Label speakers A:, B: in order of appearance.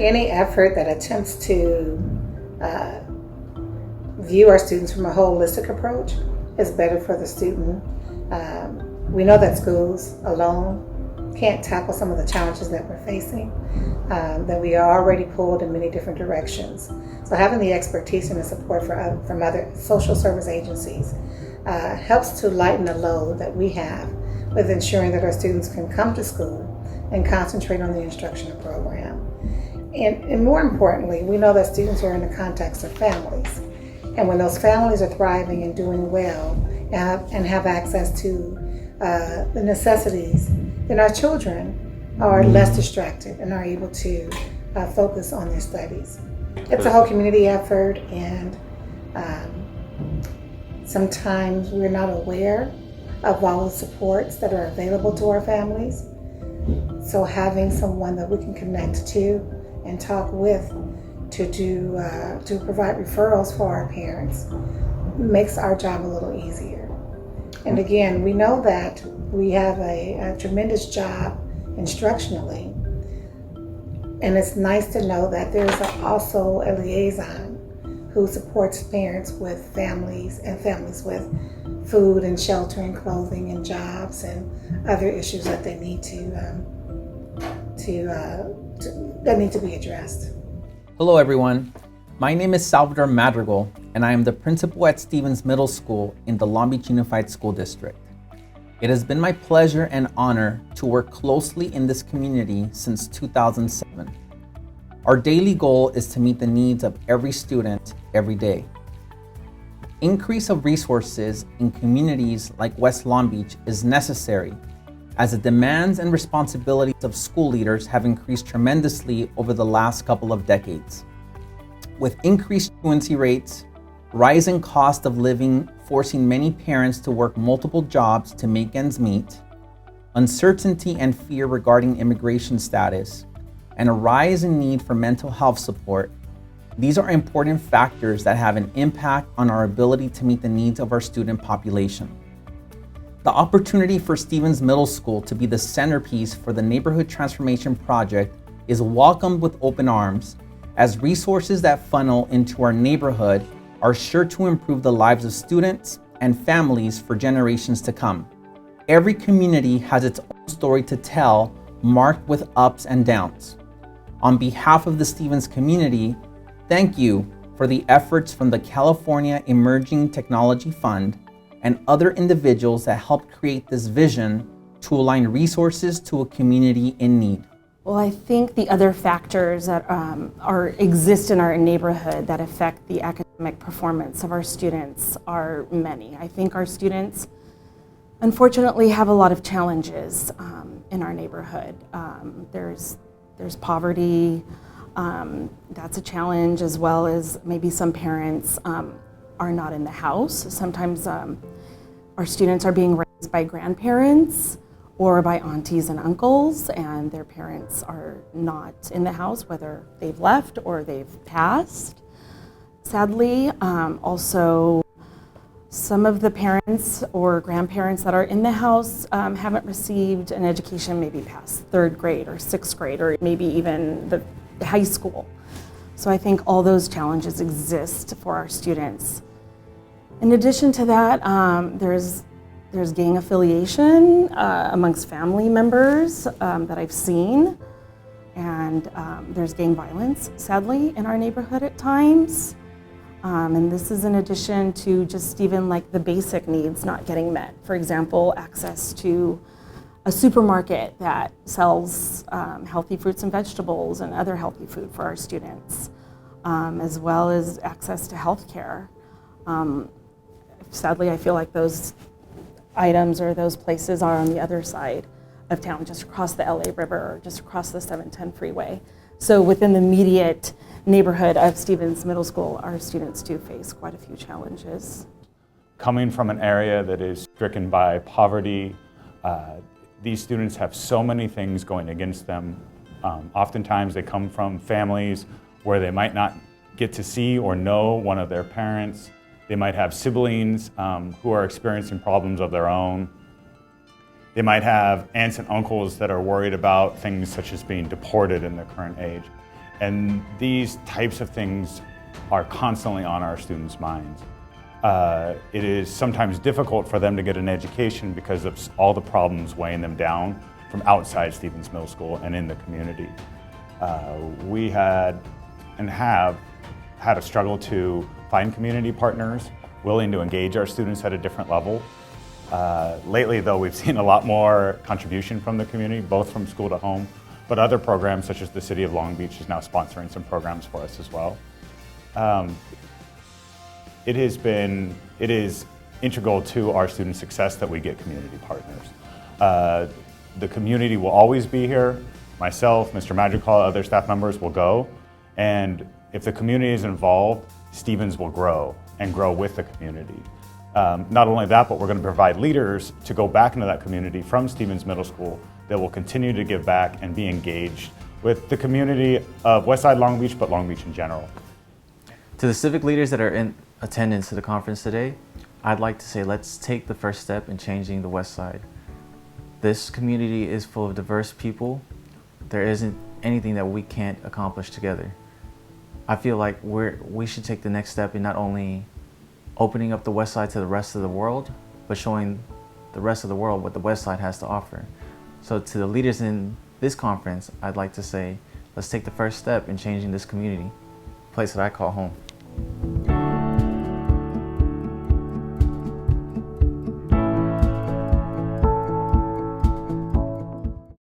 A: think any effort that attempts to view our students from a holistic approach is better for the student. We know that schools alone can't tackle some of the challenges that we're facing, that we are already pulled in many different directions. So having the expertise and the support from other social service agencies helps to lighten the load that we have with ensuring that our students can come to school and concentrate on the instructional program. And more importantly, we know that students are in the context of families. And when those families are thriving and doing well and have access to the necessities, then our children are less distracted and are able to focus on their studies. It's a whole community effort, and sometimes we're not aware of all the supports that are available to our families. So having someone that we can connect to and talk with to provide referrals for our parents makes our job a little easier. And again, we know that we have a tremendous job instructionally, and it's nice to know that there's also a liaison who supports parents with families and families with food and shelter and clothing and jobs and other issues that they need that need to be addressed.
B: Hello everyone, my name is Salvador Madrigal, and I am the principal at Stevens Middle School in the Long Beach Unified School District. It has been my pleasure and honor to work closely in this community since 2007. Our daily goal is to meet the needs of every student every day. Increase of resources in communities like West Long Beach is necessary, as the demands and responsibilities of school leaders have increased tremendously over the last couple of decades. With increased truancy rates, rising cost of living forcing many parents to work multiple jobs to make ends meet, uncertainty and fear regarding immigration status, and a rise in need for mental health support, these are important factors that have an impact on our ability to meet the needs of our student population. The opportunity for Stevens Middle School to be the centerpiece for the Neighborhood Transformation Project is welcomed with open arms, as resources that funnel into our neighborhood are sure to improve the lives of students and families for generations to come. Every community has its own story to tell, marked with ups and downs. On behalf of the Stevens community, thank you for the efforts from the California Emerging Technology Fund and other individuals that helped create this vision to align resources to a community in need.
C: Well, I think the other factors that exist in our neighborhood that affect the academic performance of our students are many. I think our students, unfortunately, have a lot of challenges in our neighborhood. There's poverty, that's a challenge, as well as maybe some parents are not in the house. Sometimes our students are being raised by grandparents or by aunties and uncles, and their parents are not in the house, whether they've left or they've passed. Sadly, also some of the parents or grandparents that are in the house haven't received an education maybe past 3rd grade or 6th grade or maybe even the high school. So I think all those challenges exist for our students. In addition to that, there's gang affiliation amongst family members that I've seen, and there's gang violence, sadly, in our neighborhood at times. And this is in addition to just even like the basic needs not getting met. For example, access to a supermarket that sells healthy fruits and vegetables and other healthy food for our students, as well as access to health care. Sadly, I feel like those items or those places are on the other side of town, just across the LA River or just across the 710 freeway. So within the immediate neighborhood of Stevens Middle School, our students do face quite a few challenges.
D: Coming from an area that is stricken by poverty, these students have so many things going against them. Oftentimes they come from families where they might not get to see or know one of their parents. They might have siblings who are experiencing problems of their own. They might have aunts and uncles that are worried about things such as being deported in their current age. And these types of things are constantly on our students' minds. It is sometimes difficult for them to get an education because of all the problems weighing them down from outside Stevens Middle School and in the community. We had and have had a struggle to find community partners willing to engage our students at a different level. Lately, though, we've seen a lot more contribution from the community, both from school to home, but other programs such as the City of Long Beach is now sponsoring some programs for us as well. It is integral to our student success that we get community partners. The community will always be here. Myself, Mr. Madrigal, other staff members will go. And if the community is involved, Stevens will grow and grow with the community. Not only that, but we're going to provide leaders to go back into that community from Stevens Middle School that will continue to give back and be engaged with the community of Westside Long Beach, but Long Beach in general.
E: To the civic leaders that are in attendance to the conference today, I'd like to say let's take the first step in changing the West Side. This community is full of diverse people. There isn't anything that we can't accomplish together. I feel like we should take the next step in not only opening up the West Side to the rest of the world, but showing the rest of the world what the West Side has to offer. So to the leaders in this conference, I'd like to say, let's take the first step in changing this community, a place that I call home.